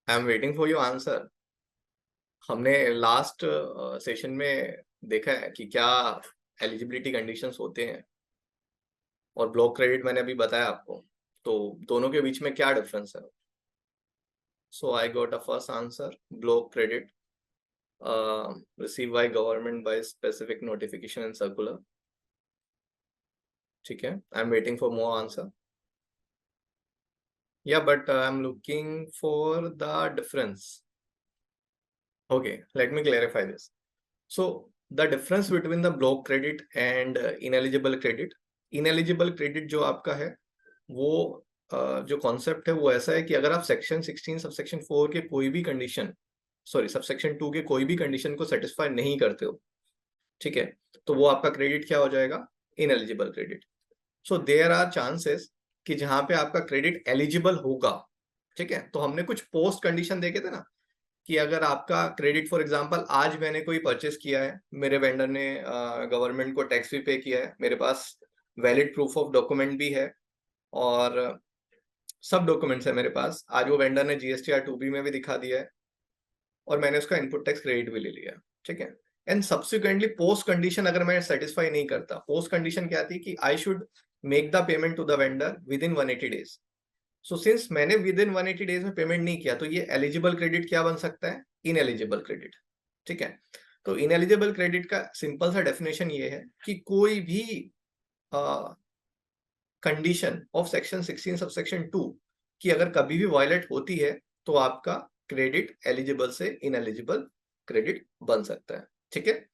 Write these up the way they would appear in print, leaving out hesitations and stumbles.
I am waiting for your answer. हमने last session में देखा है कि क्या एलिजिबिलिटी कंडीशंस होते हैं, और ब्लॉक क्रेडिट मैंने अभी बताया आपको। तो दोनों के बीच में क्या डिफरेंस है? So I got a first answer, block credit receive by government by specific notification and circular. ठीक है, I am waiting for more answer. या but I am looking for the difference. Okay, let me clarify this. So the difference between the block credit and ineligible credit, ineligible credit जो आपका है वो जो concept है वो ऐसा है कि अगर आप सेक्शन 16 सबसेक्शन 4 के कोई भी कंडीशन, सॉरी सबसेक्शन 2 के कोई भी कंडीशन को सेटिस्फाई नहीं करते हो, ठीक है, तो वो आपका क्रेडिट क्या हो जाएगा? Ineligible credit. So there are chances कि जहां पे आपका क्रेडिट एलिजिबल होगा, ठीक है, तो हमने कुछ पोस्ट कंडीशन देखे थे ना, कि अगर आपका क्रेडिट फॉर एग्जांपल आज मैंने कोई परचेस किया है, मेरे वेंडर ने गवर्नमेंट को टैक्स भी पे किया है, मेरे पास वैलिड प्रूफ ऑफ डॉक्यूमेंट भी है और सब डॉक्यूमेंट्स है मेरे पास, आज वो वेंडर ने जीएसटीआर 2B में भी दिखा दिया है और मैंने उसका इनपुट टैक्स क्रेडिट भी ले लिया, ठीक है। एंड सब्सिक्वेंटली पोस्ट कंडीशन अगर मैं सेटिस्फाई नहीं करता, पोस्ट कंडीशन क्या थी कि I should make the payment to the vendor within 180 days. So since मैंने विद इन 180 डेज में पेमेंट नहीं किया, तो ये एलिजिबल क्रेडिट क्या बन सकता है? इनएलिजिबल क्रेडिट, ठीक है। तो इनएलिजिबल क्रेडिट का सिंपल सा डेफिनेशन ये है कि कोई भी कंडीशन ऑफ सेक्शन 16 सबसेक्शन 2 की अगर कभी भी वायलेट होती है तो आपका क्रेडिट एलिजिबल से इनएलिजिबल क्रेडिट बन सकता है, ठीक है।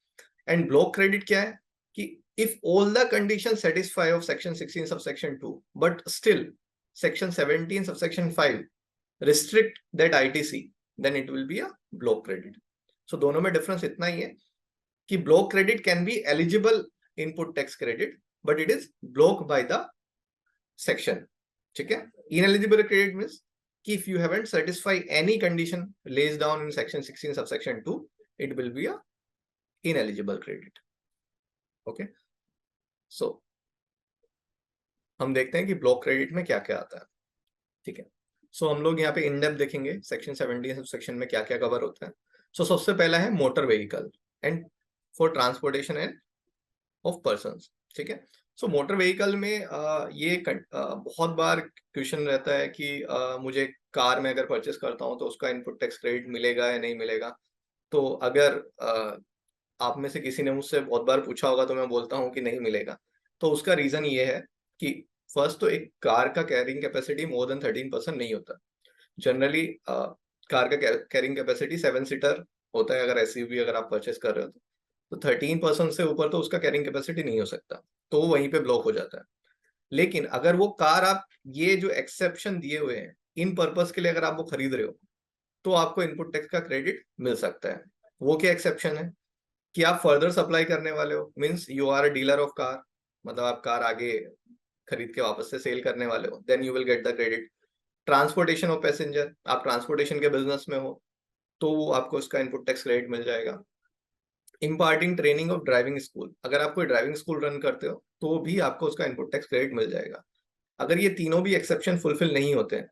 एंड ब्लॉक क्रेडिट क्या है कि if all the conditions satisfy of section 16 subsection 2 but still section 17 subsection 5 restrict that ITC, then it will be a block credit. So दोनों में डिफरेंस इतना ही है कि block credit can be eligible input tax credit but it is blocked by the section, ठीक है। ineligible credit means कि if you haven't satisfied any condition lays down in section 16 subsection 2 it will be a ineligible credit. Okay, so हम देखते हैं कि block credit में क्या क्या आता है, ठीक है। सो हम लोग यहाँ पे इन डेप्थ देखेंगे सेक्शन 17 सब सेक्शन में क्या क्या कवर होता है। सो सबसे पहला है motor vehicle and for transportation end of persons, ठीक है। सो मोटर व्हीकल में बहुत बार क्वेश्चन रहता है कि मुझे कार में अगर परचेस करता हूँ तो उसका इनपुट टैक्स क्रेडिट मिलेगा या नहीं मिलेगा। तो अगर आप में से किसी ने मुझसे बहुत बार पूछा होगा तो मैं बोलता हूँ कि नहीं मिलेगा। तो उसका रीजन ये है कि फर्स्ट तो एक कार का कैरिंग कैपेसिटी मोर देन 13% नहीं होता। जनरली कार का कैरिंग कैपेसिटी 7 सीटर होता है अगर एसयूवी अगर आप परचेस कर रहे हो तो 13% से ऊपर तो उसका कैरिंग कैपेसिटी नहीं हो सकता, तो वो वहीं पे ब्लॉक हो जाता है। लेकिन अगर वो कार आप ये जो एक्सेप्शन दिए हुए हैं इन पर्पस के लिए अगर आप वो खरीद रहे हो तो आपको इनपुट टैक्स का क्रेडिट मिल सकता है। वो क्या एक्सेप्शन है कि आप फर्दर सप्लाई करने वाले हो, means you are a dealer of car, मतलब आप कार आगे खरीद के वापस से सेल करने वाले हो, then you will get the credit. Transportation of passenger, आप ट्रांसपोर्टेशन के बिजनेस में हो तो आपको इसका इनपुट टैक्स क्रेडिट मिल जाएगा। Imparting training of driving school, अगर आप कोई ड्राइविंग स्कूल रन करते हो तो भी आपको उसका इनपुट टैक्स क्रेडिट मिल जाएगा। अगर ये तीनों भी एक्सेप्शन फुलफिल नहीं होते हैं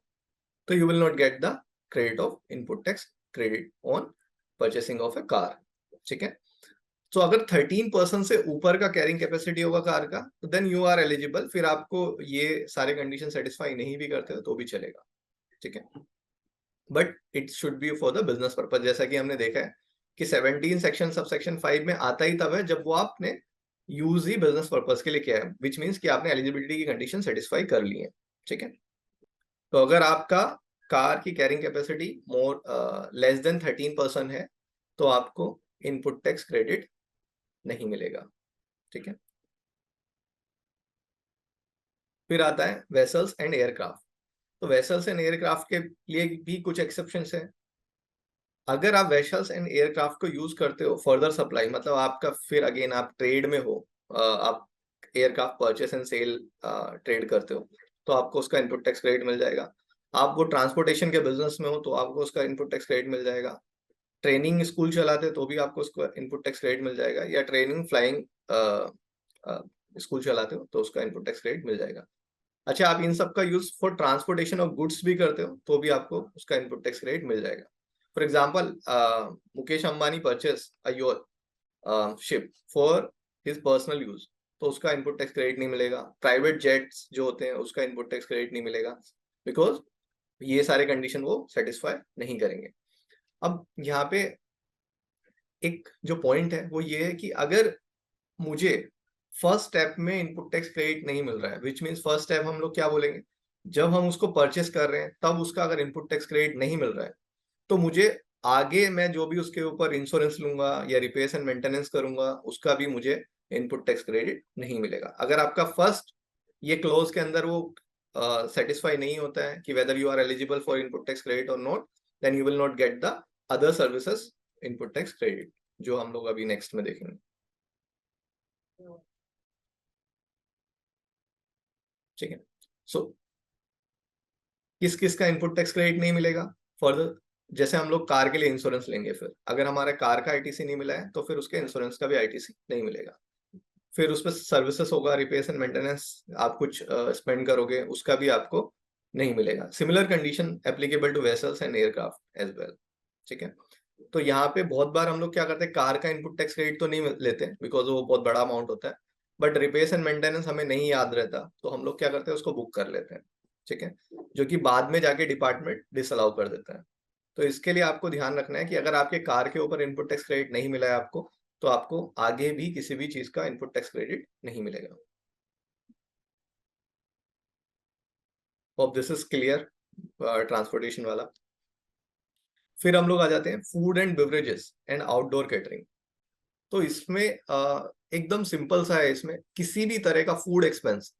तो you will not get the credit of input tax credit on purchasing of A car, ठीक है। तो अगर 13% से ऊपर का कैरिंग कैपेसिटी होगा कार का तो देन यू आर एलिजिबल, फिर आपको ये सारे कंडीशन सेटिस्फाई नहीं भी करते हो तो भी चलेगा, ठीक है। But it should be for the business purpose, जैसा कि हमने देखा है कि 17 सेक्शन सब सेक्शन 5 में आता ही तब है जब वो आपने यूज ही बिजनेस पर्पज के लिए किया है, विच मीन्स कि आपने एलिजिबिलिटी की कंडीशन सेटिस्फाई कर ली है, ठीक है। तो अगर आपका कार की carrying capacity more less than 13% है तो आपको इनपुट टैक्स क्रेडिट नहीं मिलेगा, ठीक है। फिर आता है वेसल्स एंड एयरक्राफ्ट। तो वेसल्स एंड एयरक्राफ्ट के लिए भी कुछ एक्सेप्शंस हैं। अगर आप वेसल्स एंड एयरक्राफ्ट को यूज करते हो फर्दर सप्लाई, मतलब आपका फिर अगेन आप ट्रेड में हो, आप aircraft purchase and sale trade करते हो तो आपको उसका इनपुट टैक्स क्रेडिट मिल जाएगा। आप वो ट्रांसपोर्टेशन के बिजनेस में हो तो आपको उसका इनपुट टैक्स क्रेडिट मिल जाएगा। ट्रेनिंग स्कूल चलाते तो भी आपको उसका इनपुट टैक्स क्रेडिट मिल जाएगा, या ट्रेनिंग फ्लाइंग स्कूल चलाते हो तो उसका इनपुट टैक्स क्रेडिट मिल जाएगा। अच्छा, आप इन सब का use for transportation of goods भी करते हो तो भी आपको उसका इनपुट टैक्स क्रेडिट मिल जाएगा। For example, Mukesh Ambani purchase a your ship for his personal use, तो उसका इनपुट टैक्स क्रेडिट नहीं मिलेगा। प्राइवेट जेट्स जो होते हैं उसका इनपुट टैक्स क्रेडिट नहीं मिलेगा, बिकॉज ये सारे कंडीशन वो सेटिस्फाई नहीं करेंगे। अब यहाँ पे एक जो पॉइंट है वो ये है कि अगर मुझे फर्स्ट स्टेप में इनपुट टैक्स क्रेडिट नहीं मिल रहा है, विच मीन्स फर्स्ट स्टेप हम लोग क्या बोलेंगे, जब हम उसको परचेस कर रहे हैं तब उसका अगर इनपुट टैक्स क्रेडिट नहीं मिल रहा है, तो मुझे आगे मैं जो भी उसके ऊपर इंश्योरेंस लूंगा या रिपेयर्स एंड मेंटेनेंस करूंगा उसका भी मुझे इनपुट टैक्स क्रेडिट नहीं मिलेगा। अगर आपका फर्स्ट ये क्लोज के अंदर वो सेटिस्फाई नहीं होता है कि whether you are eligible for input tax credit और not, then you will not get the other services input tax credit, जो हम लोग अभी नेक्स्ट में देखेंगे। ठीक है, सो किस किस का इनपुट टैक्स क्रेडिट नहीं मिलेगा फर्दर, जैसे हम लोग कार के लिए इंश्योरेंस लेंगे, फिर अगर हमारे कार का आईटीसी नहीं मिला है तो फिर उसके इंश्योरेंस का भी आईटीसी नहीं मिलेगा। फिर उस पर सर्विसेज होगा, रिपेयर्स एंड मेंटेनेंस, आप कुछ स्पेंड करोगे उसका भी आपको नहीं मिलेगा। Similar condition applicable to vessels and aircraft as well. ठीक है, तो यहाँ पे बहुत बार हम लोग क्या करते हैं, कार का इनपुट टैक्स क्रेडिट तो नहीं लेते बिकॉज वो बहुत बड़ा अमाउंट होता है, बट रिपेयर्स एंड मेंटेनेंस हमें नहीं याद रहता तो हम लोग क्या करते हैं उसको बुक कर लेते हैं। ठीक है, जो कि बाद में जाके डिपार्टमेंट डिसअलाउ कर देता है। तो इसके लिए आपको ध्यान रखना है कि अगर आपके कार के ऊपर इनपुट टैक्स क्रेडिट नहीं मिला है आपको, तो आपको आगे भी किसी भी चीज का इनपुट टैक्स क्रेडिट नहीं मिलेगा। Hope this is clear transportation वाला। फिर हम लोग आ जाते हैं food and beverages and outdoor catering. तो इसमें एकदम सिंपल सा है, इसमें किसी भी तरह का फूड एक्सपेंस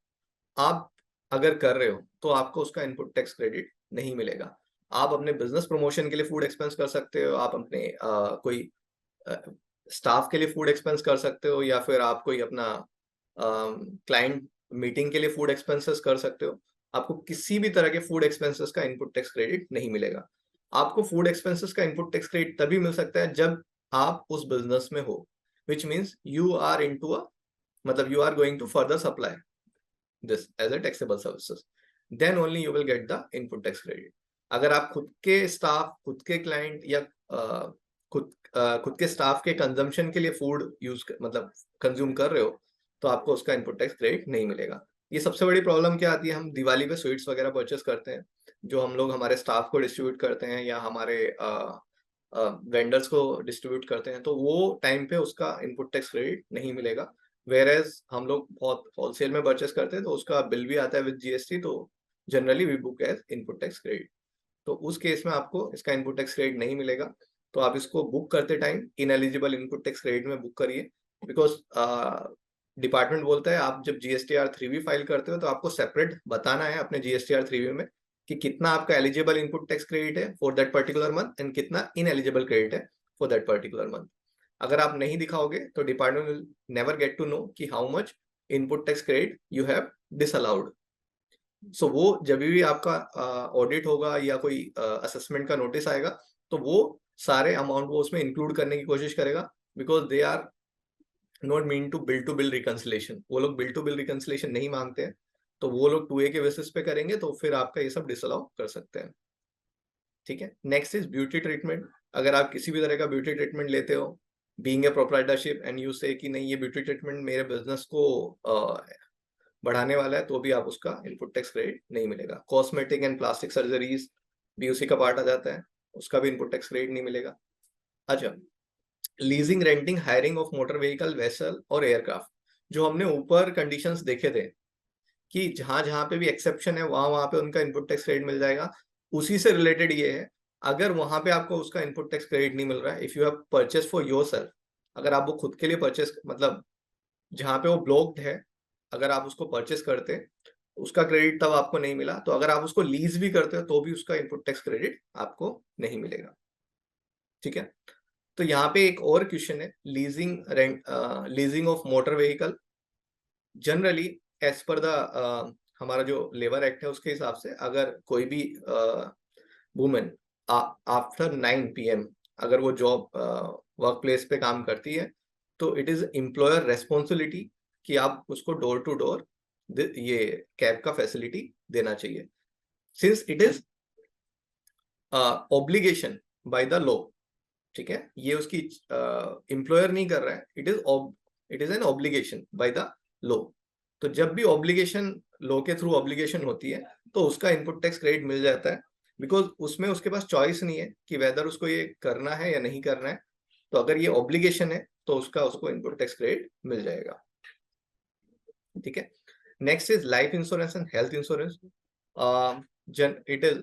आप अगर कर रहे हो तो आपको उसका इनपुट टैक्स क्रेडिट नहीं मिलेगा। आप अपने बिजनेस प्रमोशन के लिए फूड एक्सपेंस कर सकते हो, आप अपने कोई स्टाफ के लिए फूड एक्सपेंस कर सकते हो, या फिर आप कोई अपना क्लाइंट मीटिंग के लिए फूड एक्सपेंसेस कर सकते हो। आपको किसी भी तरह के फूड एक्सपेंसेस का इनपुट टैक्स क्रेडिट नहीं मिलेगा। आपको फूड एक्सपेंसेस का इनपुट टैक्स क्रेडिट तभी मिल सकता है जब आप उस बिजनेस में हो, which means you are into a, मतलब you are going to further supply this as a taxable services, then only you will get the input tax credit। अगर आप खुद के स्टाफ, खुद के क्लाइंट या खुद के स्टाफ के कंजम्पशन के लिए फूड यूज मतलब कंज्यूम कर रहे हो, तो आपको उसका इनपुट टैक्स क्रेडिट नहीं मिलेगा। ये सबसे बड़ी प्रॉब्लम क्या आती है, हम दिवाली पे स्वीट्स वगैरह परचेस करते हैं जो हम लोग हमारे स्टाफ को डिस्ट्रीब्यूट करते हैं या हमारे वेंडर्स को डिस्ट्रीब्यूट करते हैं, तो वो टाइम पे उसका इनपुट टैक्स क्रेडिट नहीं मिलेगा। वेर एज हम लोग बहुत होलसेल में परचेस करते हैं तो उसका बिल भी आता है विद जीएसटी, तो generally we book as input tax credit. तो उस केस में आपको इसका इनपुट टैक्स क्रेडिट नहीं मिलेगा, तो आप इसको बुक करते time ineligible input tax credit में बुक करिए, बिकॉज डिपार्टमेंट बोलता है आप जब GSTR 3B फाइल करते हो तो आपको सेपरेट बताना है अपने GSTR 3B में कि कितना आपका एलिजिबल इनपुट टैक्स क्रेडिट है for that particular month and कितना इनएलिजिबल क्रेडिट है फॉर दैट पर्टिकुलर मंथ। अगर आप नहीं दिखाओगे तो department will never get to know कि how much input tax credit you have disallowed. So वो जब भी आपका ऑडिट होगा या कोई असेसमेंट का नोटिस आएगा तो वो सारे अमाउंट वो उसमें इंक्लूड करने की कोशिश करेगा, because they are not mean to bill reconciliation. वो लोग बिल टू बिल रिकंसिलेशन नहीं मांगते हैं, तो वो लोग 2A के बेसिस पे करेंगे तो फिर आपका ये सब डिसअलाउ कर सकते हैं। ठीक है, नेक्स्ट इज ब्यूटी ट्रीटमेंट। अगर आप किसी भी तरह का ब्यूटी ट्रीटमेंट लेते हो being a proprietorship and you से कि नहीं ये ब्यूटी ट्रीटमेंट मेरे बिजनेस को बढ़ाने वाला है, तो भी आप उसका इनपुट टैक्स क्रेडिट नहीं मिलेगा। कॉस्मेटिक एंड प्लास्टिक सर्जरीज भी उसी का पार्ट आ जाता है, उसका भी इनपुट टैक्स क्रेडिट नहीं मिलेगा। अच्छा, leasing, renting, hiring of motor vehicle, vessel और एयरक्राफ्ट, जो हमने ऊपर कंडीशंस देखे थे कि जहां जहां पे भी एक्सेप्शन है वहां वहां पे उनका इनपुट टैक्स क्रेडिट मिल जाएगा, उसी से रिलेटेड ये है। अगर वहां पे आपको उसका इनपुट टैक्स क्रेडिट नहीं मिल रहा है, if you have purchase for yourself, अगर आप वो खुद के लिए परचेस मतलब जहां पे वो ब्लॉक्ड है, अगर आप उसको परचेस करते उसका क्रेडिट तब आपको नहीं मिला, तो अगर आप उसको लीज भी करते हो तो भी उसका इनपुट टैक्स क्रेडिट आपको नहीं मिलेगा। ठीक है, तो यहाँ पे एक और क्वेश्चन है, leasing rent, leasing of motor vehicle. Generally as per the हमारा जो लेबर एक्ट है उसके हिसाब से अगर कोई भी वुमेन आफ्टर 9 PM अगर वो जॉब वर्क प्लेस पे काम करती है, तो इट इज एम्प्लॉयर रेस्पॉन्सिबिलिटी कि आप उसको डोर टू डोर ये कैब का फैसिलिटी देना चाहिए, since it is obligation by the law. ठीक है, ये उसकी एम्प्लॉयर नहीं कर रहा है, it is an obligation by the law. तो जब भी ऑब्लिगेशन लॉ के थ्रू ऑब्लिगेशन होती है तो उसका इनपुट टैक्स क्रेडिट मिल जाता है, बिकॉज उसमें उसके पास चॉइस नहीं है कि वेदर उसको ये करना है या नहीं करना है। तो अगर ये ऑब्लिगेशन है तो उसको इनपुट टैक्स क्रेडिट मिल जाएगा। ठीक है, next is life insurance and health insurance. It is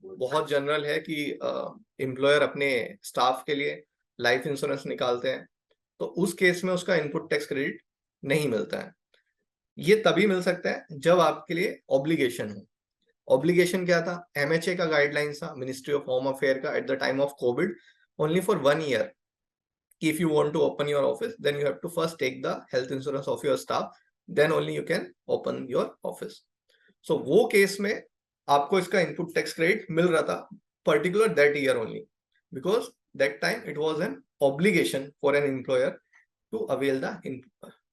बहुत जनरल है कि एम्प्लॉयर अपने स्टाफ के लिए लाइफ इंश्योरेंस निकालते हैं, तो उस केस में उसका इनपुट टैक्स क्रेडिट नहीं मिलता है। ये तभी मिल सकता है जब आपके लिए ऑब्लिगेशन हो। ऑब्लिगेशन क्या था, एमएचए का गाइडलाइंस था, मिनिस्ट्री ऑफ होम अफेयर का, at the time of Covid, only for 1 year, if you want to open your office then you have to first take the health insurance of your staff, then only you can open your office. So वो case में आपको इसका input tax credit मिल रहा था particular that year only, because that time it was an obligation for an employer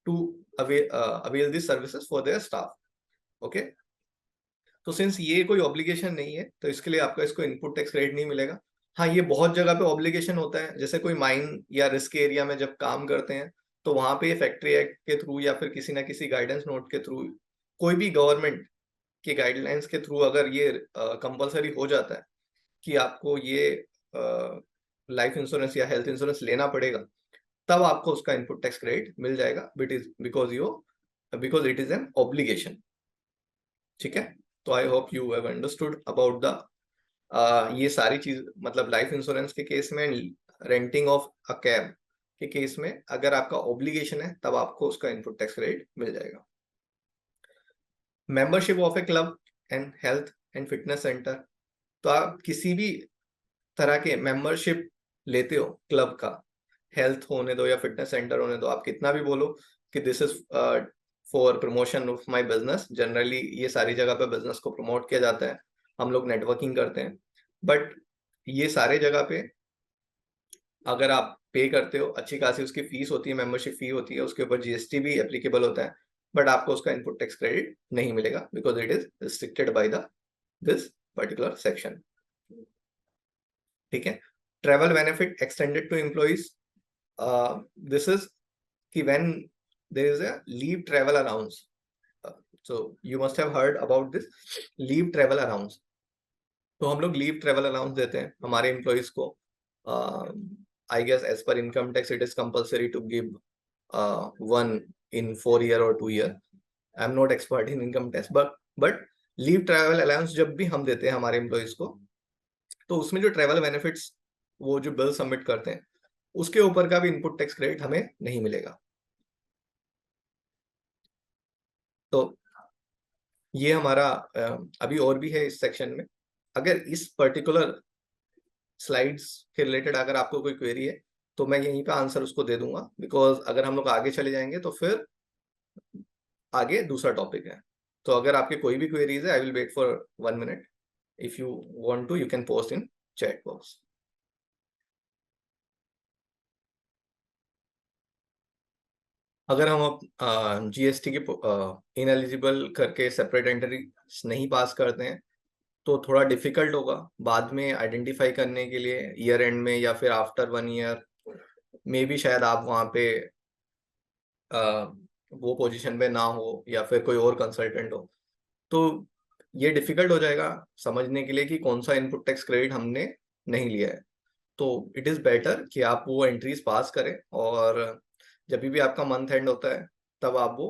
to avail this services for their staff. Okay, तो since ये कोई ऑब्लिगेशन नहीं है तो इसके लिए आपका इसको इनपुट टैक्स क्रेडिट नहीं मिलेगा। हाँ, ये बहुत जगह पे ऑब्लिगेशन होता है, जैसे कोई माइन या रिस्क एरिया में जब काम करते हैं तो वहां पे फैक्ट्री एक्ट के थ्रू या फिर किसी ना किसी गाइडेंस नोट के थ्रू, कोई भी गवर्नमेंट के गाइडलाइंस के थ्रू अगर ये कंपलसरी हो जाता है कि आपको ये लाइफ इंश्योरेंस या हेल्थ इंश्योरेंस लेना पड़ेगा, तब आपको उसका इनपुट टैक्स क्रेडिट मिल जाएगा, because it is an obligation. ठीक है, तो I hope you have understood about the ये सारी चीज, मतलब लाइफ इंश्योरेंस के केस में, रेंटिंग ऑफ अ कैब के केस में अगर आपका ऑब्लिगेशन है तब आपको उसका इनपुट टैक्स क्रेडिट मिल जाएगा। Membership of A club and health and fitness centre, तो आप किसी भी तरह के मेंबरशिप लेते हो क्लब का, हेल्थ होने दो या फिटनेस सेंटर होने दो, आप कितना भी बोलो कि this is for promotion of my business, generally ये सारी जगह पे बिजनेस को प्रमोट किया जाता है, हम लोग नेटवर्किंग करते हैं, बट ये सारे जगह पे अगर आप पे करते हो, अच्छी खासी उसकी फीस होती है, मेंबरशिप फी होती है, उसके ऊपर जीएसटी भी एप्लीकेबल होता है, बट आपको उसका इनपुट टैक्स क्रेडिट नहीं मिलेगा because it is restricted by this particular section. ठीक है, travel benefit extended to employees, this is कि when there is a leave travel allowance, so you must have heard about this leave travel allowance. तो हम लोग leave travel allowance देते हैं हमारे employees को। I guess as per income tax it is compulsory to give 1 in 4 year or 2 year. I am not expert in income tax, but leave travel allowance जब भी हम देते हैं हमारे एम्प्लॉइज को, तो उसमें जो ट्रेवल बेनिफिट्स वो जो बिल सबमिट करते हैं उसके ऊपर का भी इनपुट टैक्स क्रेडिट हमें नहीं मिलेगा। तो ये हमारा अभी और भी है इस सेक्शन में। अगर इस पर्टिकुलर स्लाइड्स के रिलेटेड अगर आपको कोई क्वेरी है तो मैं यहीं पे आंसर उसको दे दूंगा, बिकॉज अगर हम लोग आगे चले जाएंगे तो फिर आगे दूसरा टॉपिक है। तो अगर आपके कोई भी क्वेरीज है, I will wait for 1 minute, if you want to you can post in chat box. अगर हम जीएसटी के इन एलिजिबल करके सेपरेट एंट्री नहीं पास करते हैं तो थोड़ा डिफिकल्ट होगा बाद में आइडेंटिफाई करने के लिए, ईयर एंड में या फिर आफ्टर 1 year मे भी शायद आप वहाँ पे वो पोजीशन पे ना हो या फिर कोई और कंसल्टेंट हो, तो ये डिफिकल्ट हो जाएगा समझने के लिए कि कौन सा इनपुट टैक्स क्रेडिट हमने नहीं लिया है। तो इट इज़ बेटर कि आप वो एंट्रीज पास करें और जब भी आपका मंथ एंड होता है तब आप वो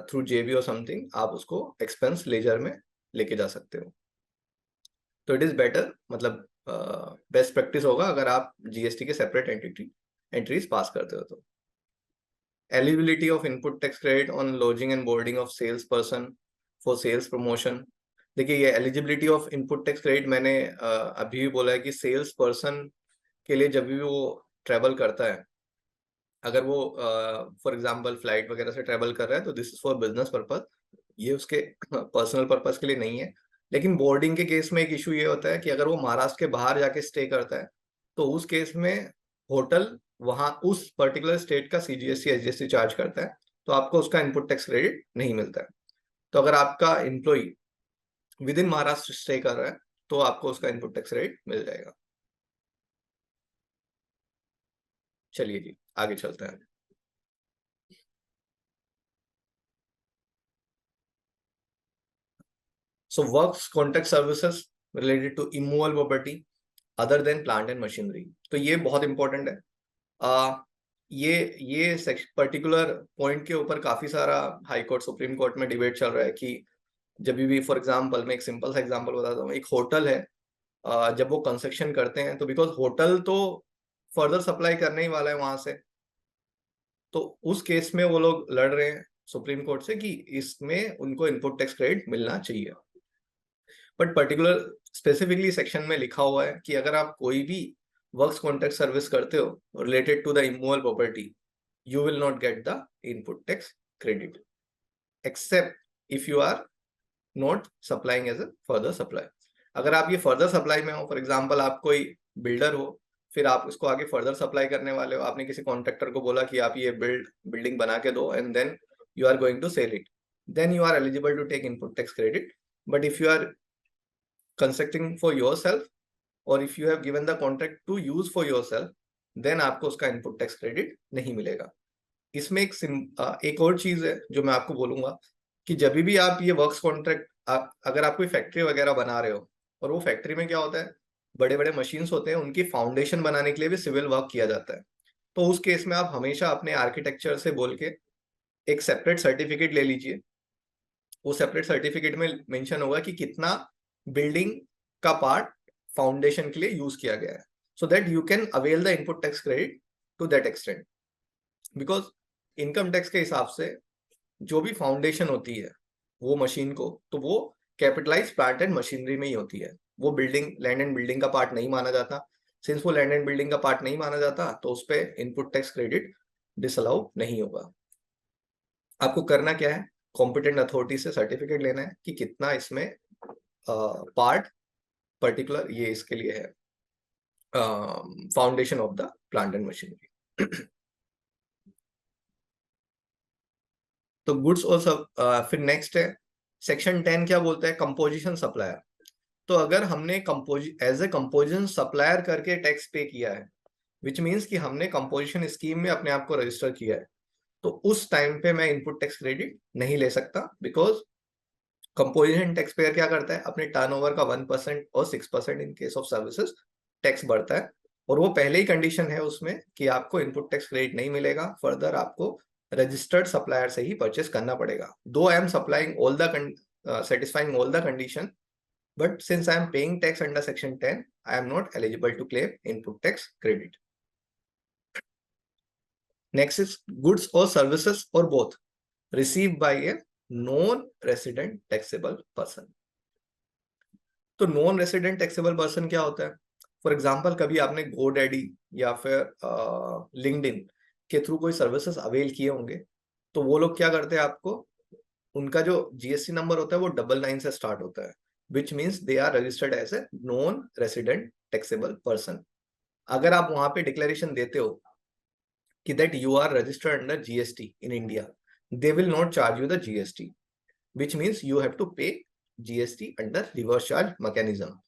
थ्रू जेबी और समथिंग आप उसको एक्सपेंस लेजर में लेके जा सकते हो। तो इट इज़ बेटर, मतलब बेस्ट प्रैक्टिस होगा अगर आप जीएसटी के सेपरेट एंट्रीज पास करते हो। तो eligibility of input tax credit on lodging and boarding of sales person for sales promotion। देखिए ये eligibility of input tax credit मैंने अभी भी बोला है कि सेल्स पर्सन के लिए जब भी वो ट्रेवल करता है, अगर वो फॉर एग्जांपल फ्लाइट वगैरह से ट्रेवल कर रहा है तो this is for business purpose, ये उसके पर्सनल पर्पस के लिए नहीं है। लेकिन बोर्डिंग के केस में एक इशू ये होता है कि अगर वो महाराष्ट्र के बाहर जाके स्टे करता है तो उस केस में होटल वहाँ उस पर्टिकुलर स्टेट का सीजीएसटी एसजीएसटी चार्ज करता है, तो आपको उसका इनपुट टैक्स क्रेडिट नहीं मिलता है। तो अगर आपका employee within Maharashtra stay कर रहा है तो आपको उसका इनपुट टैक्स क्रेडिट मिल जाएगा। चलिए जी आगे चलते हैं। So works contract services related to immovable property other than plant and machinery। तो ये बहुत इंपॉर्टेंट है। ये पर्टिकुलर पॉइंट के ऊपर काफी सारा हाई कोर्ट सुप्रीम कोर्ट में डिबेट चल रहा है कि जब भी फॉर एग्जांपल मैं एक सिंपल सा एग्जांपल बताता हूँ, एक होटल है, जब वो कंस्ट्रक्शन करते हैं तो बिकॉज होटल तो फर्दर सप्लाई करने ही वाला है वहां से, तो उस केस में वो लोग लड़ रहे हैं सुप्रीम कोर्ट से कि इसमें उनको इनपुट टैक्स क्रेडिट मिलना चाहिए। बट पर्टिकुलर स्पेसिफिकली सेक्शन में लिखा हुआ है कि अगर आप कोई भी वर्क्स कॉन्ट्रैक्ट सर्विस करते हो related to the immovable property, you will not get the input tax credit except if you are not supplying as a further supply। अगर आप ये फर्दर सप्लाई में हो, फॉर एग्जांपल आप कोई बिल्डर हो, फिर आप उसको आगे फर्दर सप्लाई करने वाले हो, आपने किसी कॉन्ट्रैक्टर को बोला कि आप ये बिल्डिंग बना के दो and then you are going to sell it, then you are eligible to take input tax credit. But if you are constructing for yourself और if you have given the contract to use for yourself, then आपको उसका input tax credit नहीं मिलेगा। इसमें एक और चीज है जो मैं आपको बोलूंगा कि जब भी आप ये वर्क्स कॉन्ट्रैक्ट, अगर आप कोई फैक्ट्री वगैरह बना रहे हो और वो फैक्ट्री में क्या होता है, बड़े बड़े मशीन्स होते हैं, उनकी फाउंडेशन बनाने के लिए भी सिविल वर्क किया जाता है। तो उस केस में आप हमेशा अपने आर्किटेक्चर से बोल के एक सेपरेट सर्टिफिकेट ले लीजिए। वो सेपरेट सर्टिफिकेट में मेंशन होगा कि कितना बिल्डिंग का पार्ट फाउंडेशन के लिए यूज किया गया है, so that you can avail the input tax credit to that extent. Because income tax के हिसाब से जो भी फाउंडेशन होती है वो मशीन को, तो वो कैपिटलाइज प्लांट एंड मशीनरी में ही होती है, वो बिल्डिंग लैंड एंड बिल्डिंग का पार्ट नहीं माना जाता। सिंस वो लैंड एंड बिल्डिंग का पार्ट नहीं माना जाता तो उस पर इनपुट टैक्स क्रेडिट डिसअलाउ नहीं होगा। आपको करना क्या है, कॉम्पिटेंट अथॉरिटी से सर्टिफिकेट लेना है कि कितना इसमें पार्ट पर्टिकुलर ये इसके लिए है, foundation of the plant and machinery. तो गुड्स और सब फिर नेक्स्ट है सेक्शन 10 क्या बोलता है, कंपोजिशन सप्लायर। तो अगर हमने एज ए कंपोजिशन सप्लायर करके टैक्स पे किया है, विच मीन्स कि हमने कंपोजिशन स्कीम में अपने आप को रजिस्टर किया है, तो उस टाइम पे मैं इनपुट टैक्स क्रेडिट नहीं ले सकता। बिकॉज कंपोजिशन टैक्स पेयर क्या करता है, अपने टर्नओवर का 1% और 6% in case of services tax बढ़ता है, और वो पहले ही कंडीशन है उसमें कि आपको इनपुट टैक्स क्रेडिट नहीं मिलेगा, फर्दर आपको रजिस्टर्ड सप्लायर से ही परचेस करना पड़ेगा। दो I am supplying all the satisfying all the condition, but since I am paying tax under section 10, I am not eligible to claim input tax credit। Next is goods or services or both received by a non-resident taxable person। तो non resident taxable person क्या होता है, for example कभी आपने GoDaddy या फिर LinkedIn के through कोई सर्विसेज अवेल किए होंगे, तो वो लोग क्या करते हैं, आपको उनका जो जीएसटी नंबर होता है वो 99 से स्टार्ट होता है, which means they are registered as a non resident taxable person. अगर आप वहां पे डिक्लेरेशन देते हो कि that you are registered under GST in India, they will not charge you the GST, which means you have to pay GST under reverse charge mechanism.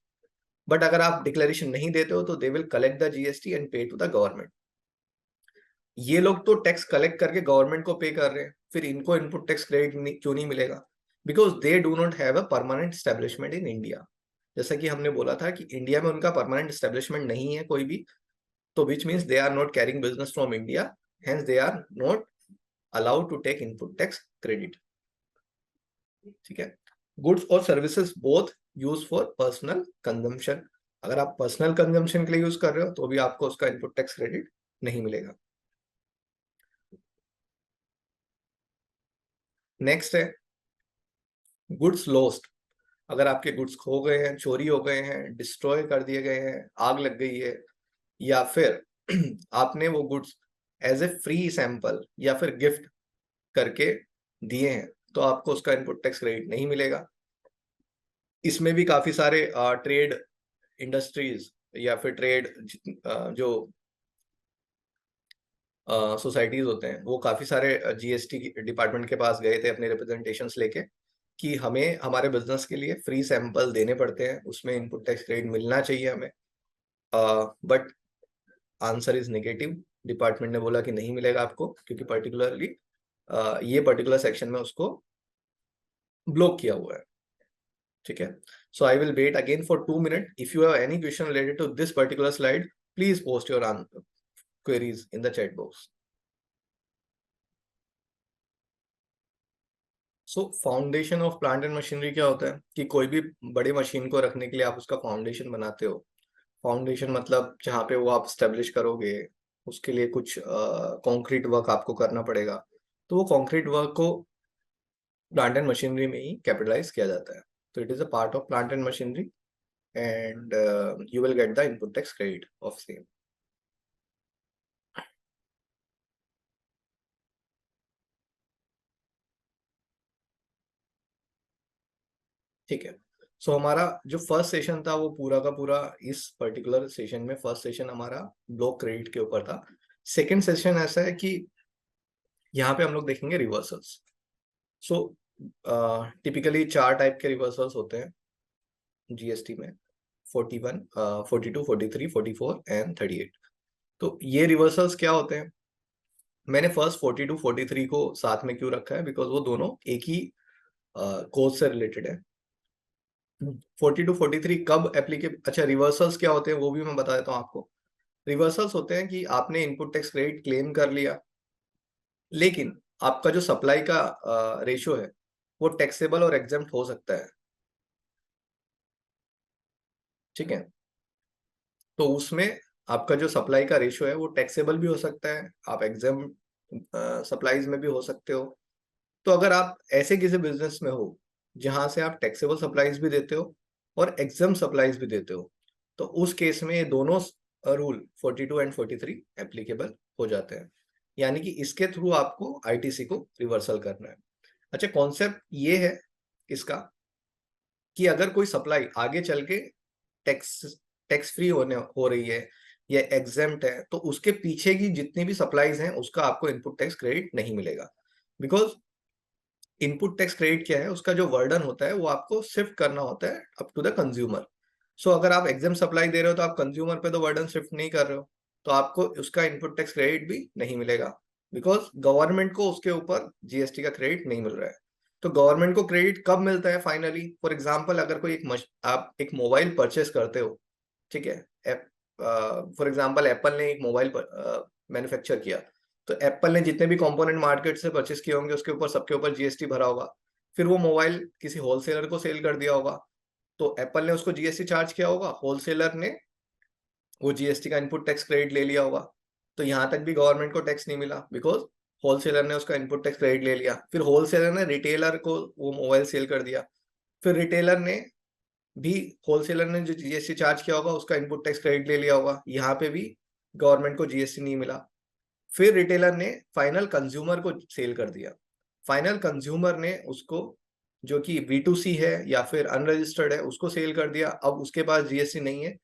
But अगर आप declaration नहीं देते हो तो they will collect the GST and pay to the government. ये लोग तो tax collect करके गवर्नमेंट को पे कर रहे हैं, फिर इनको इनपुट टैक्स क्रेडिट क्यों नहीं मिलेगा, because they do not have a permanent establishment in India. जैसा कि हमने बोला था कि इंडिया में उनका परमानेंट एस्टेब्लिशमेंट नहीं है कोई भी, तो which means they are not carrying business from India, hence they are not allowed to take input tax credit. ठीक है, गुड्स और services both use for personal consumption. अगर आप पर्सनल कंजम्पशन के लिए यूज कर रहे हो तो भी आपको उसका इनपुट टैक्स क्रेडिट नहीं मिलेगा। नेक्स्ट है गुड्स लॉस्ट। अगर आपके गुड्स खो गए हैं, चोरी हो गए हैं, डिस्ट्रॉय कर दिए गए हैं, आग लग गई है, या फिर आपने वो goods as a free sample या फिर गिफ्ट करके दिए हैं, तो आपको उसका इनपुट टैक्स क्रेडिट नहीं मिलेगा। इसमें भी काफी सारे ट्रेड इंडस्ट्रीज या फिर ट्रेड जो सोसाइटीज होते हैं, वो काफी सारे जीएसटी डिपार्टमेंट के पास गए थे अपने रिप्रेजेंटेशंस लेके कि हमें हमारे बिजनेस के लिए फ्री सैंपल देने पड़ते हैं, उसमें इनपुट टैक्स क्रेडिट मिलना चाहिए हमें, but answer is negative. Department ने बोला कि नहीं मिलेगा आपको, क्योंकि पर्टिकुलरली ये पर्टिकुलर सेक्शन में उसको ब्लॉक किया हुआ है। ठीक है, so I will wait again for 2 minute. If you have any question related to this particular slide, please post your queries in the chat box. So foundation of plant and machinery क्या होता है कि कोई भी बड़ी machine को रखने के लिए आप उसका फाउंडेशन बनाते हो। फाउंडेशन मतलब जहाँ पे वो आप स्टेब्लिश करोगे, उसके लिए कुछ कंक्रीट वर्क आपको करना पड़ेगा, तो वो कंक्रीट वर्क को प्लांट एंड मशीनरी में ही कैपिटलाइज किया जाता है। तो it is a part of plant and machinery and you will get the input tax credit of same. ठीक है, सो हमारा जो फर्स्ट सेशन था वो पूरा का पूरा इस पर्टिकुलर सेशन में, फर्स्ट सेशन हमारा ब्लॉक क्रेडिट के ऊपर था। सेकंड सेशन ऐसा है कि यहाँ पे हम लोग देखेंगे रिवर्सल्स। सो टिपिकली 4 टाइप के रिवर्सल्स होते हैं जीएसटी में, 41, 42, 43, 44 एंड 38। तो ये रिवर्सल्स क्या होते हैं? मैंने फर्स्ट 42, 43 को साथ में क्यों रखा है, बिकॉज वो दोनों एक ही कोड से रिलेटेड है। 42, 43 कब एप्लीकेबल, अच्छा रिवर्सल्स क्या होते हैं वो भी मैं बता देता हूँ आपको। रिवर्सल्स होते हैं कि आपने इनपुट टैक्स क्रेडिट क्लेम कर लिया, लेकिन आपका जो सप्लाई का रेशियो है वो टैक्सेबल और एग्जेम्प्ट हो सकता है। ठीक है, तो उसमें आपका जो सप्लाई का रेशियो है वो टैक्सेबल भी हो सकता है, आप एग्जेम्प्ट सप्लाईज में भी हो सकते हो। तो अगर आप ऐसे किसी बिजनेस में हो जहां से आप टैक्सेबल सप्लाईज भी देते हो और एग्जेम्प्ट सप्लाईज भी देते हो, तो उस केस में ये दोनों रूल 42 एंड 43 एप्लीकेबल हो जाते हैं। यानी कि इसके थ्रू आपको आईटीसी को रिवर्सल करना है। अच्छा, कॉन्सेप्ट ये है इसका कि अगर कोई सप्लाई आगे चल के टैक्स टैक्स फ्री होने हो रही है या एग्जेम्प्ट है, तो उसके पीछे की जितनी भी सप्लाईज हैं उसका आपको इनपुट टैक्स क्रेडिट नहीं मिलेगा। बिकॉज इनपुट टैक्स क्रेडिट क्या है, उसका जो वर्डन होता है वो आपको शिफ्ट करना होता है अप टू द कंज्यूमर। सो अगर आप एग्जाम सप्लाई दे रहे हो तो आप कंज्यूमर पे तो वर्डन शिफ्ट नहीं कर रहे हो, तो आपको उसका इनपुट टैक्स क्रेडिट भी नहीं मिलेगा, बिकॉज गवर्नमेंट को उसके ऊपर जीएसटी का क्रेडिट नहीं मिल रहा है। तो गवर्नमेंट को क्रेडिट कब मिलता है फाइनली? फॉर एग्जाम्पल, अगर कोई आप एक मोबाइल परचेस करते हो, ठीक है, फॉर एग्जाम्पल एप्पल ने एक मोबाइल मैन्युफैक्चर किया, तो एप्पल ने जितने भी कंपोनेंट मार्केट से परचेस किए होंगे उसके ऊपर सबके ऊपर जीएसटी भरा होगा। फिर वो मोबाइल किसी होलसेलर को सेल कर दिया होगा, तो एप्पल ने उसको जीएसटी चार्ज किया होगा, होलसेलर ने वो जीएसटी का इनपुट टैक्स क्रेडिट ले लिया होगा। तो यहाँ तक भी गवर्नमेंट को टैक्स नहीं मिला, बिकॉज होलसेलर ने उसका इनपुट टैक्स क्रेडिट ले लिया। फिर होलसेलर ने रिटेलर को वो मोबाइल सेल कर दिया, फिर रिटेलर ने भी, होलसेलर ने जो जीएसटी चार्ज किया होगा उसका इनपुट टैक्स क्रेडिट ले लिया होगा, यहाँ पे भी गवर्नमेंट को जीएसटी नहीं मिला। फिर रिटेलर ने फाइनल कंज्यूमर को सेल कर दिया, फाइनल कंज्यूमर ने उसको, जो कि B2C है या फिर अनरजिस्टर्ड है, उसको सेल कर दिया। अब उसके पास जीएसटी नहीं है,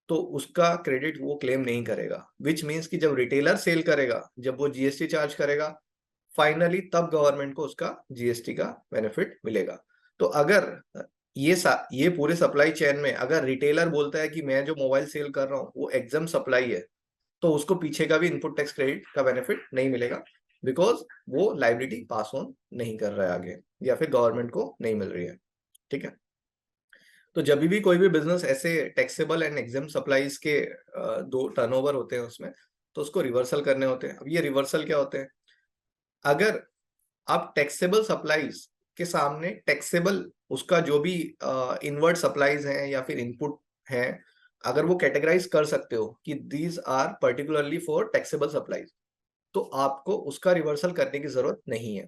तो उसका क्रेडिट वो क्लेम नहीं करेगा। विच मीन्स कि जब रिटेलर सेल करेगा, जब वो जीएसटी चार्ज करेगा, फाइनली तब गवर्नमेंट को उसका जीएसटी का बेनिफिट मिलेगा। तो अगर ये पूरे सप्लाई चेन में अगर रिटेलर बोलता है कि मैं जो मोबाइल सेल कर रहा हूँ वो एग्जाम सप्लाई है, तो उसको पीछे का भी इनपुट टैक्स क्रेडिट का बेनिफिट नहीं मिलेगा, बिकॉज वो लाइबिलिटी पास ऑन नहीं कर रहा है आगे, या फिर गवर्नमेंट को नहीं मिल रही है। ठीक है, तो जब भी कोई भी बिजनेस ऐसे टैक्सेबल एंड एग्जाम सप्लाईज के दो टर्नओवर होते हैं उसमें, तो उसको रिवर्सल करने होते हैं। अब ये रिवर्सल क्या होते हैं? अगर आप टैक्सेबल सप्लाईज के सामने टैक्सेबल उसका जो भी इनवर्ट सप्लाईज हैं या फिर इनपुट हैं, अगर वो कैटेगराइज कर सकते हो कि these are particularly for taxable supplies, तो आपको उसका रिवर्सल करने की जरूरत नहीं है।